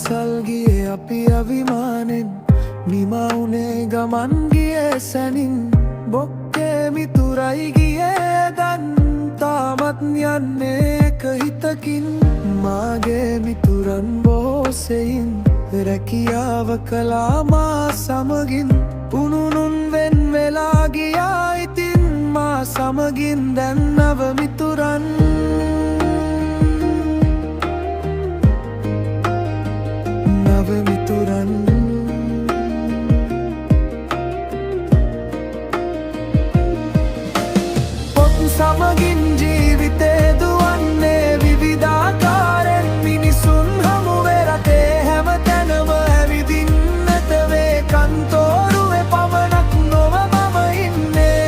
පාසල් ගියේ අපි අවිමානෙන් නිමවුනේ ගමන් ගියේ සැනින් බොක්කේ මිතුරයි ගියේ දැන් තාමත් යන්නේ එක හිතකින් මාගේ මිතුරන් බොහෝසෙයින් රැකියාව කළා මා සමගින් උනුනුන් වෙන් වෙලා ගියා ඉතින් මා සමගින් දැන් නව මිතුරන් සමගින් ජීවිතේ දුවන්නේ විවිධාකාරෙන් මිනිසුන් හමුවේ රටේ හැම තැනම ඇවිදින්නට වේ කන්තෝරුවේ පමණක් නොව මම ඉන්නේ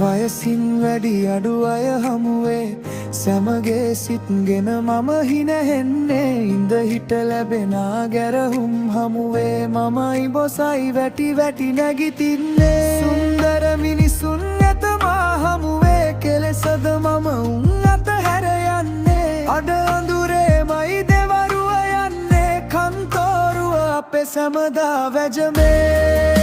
වයසින් වැඩි අඩු අය හමුවේ සැමගේ සිත්ගෙන මම හිනහෙන්නේ ඉඳ හිට ලැබෙන ගැරහුම් හමුවේ මමයි බොසයි වැටි වැටි නැගිටින්නේ සුන්දර මිනිසුන් ඇත මා හමුවේ කෙලෙසද මම උන් අතහැර යන්නේ අඩ අඳුරේමයි දෙවරුව යන්නේ කන්තෝරුව අපේ සැමදා වැජමේ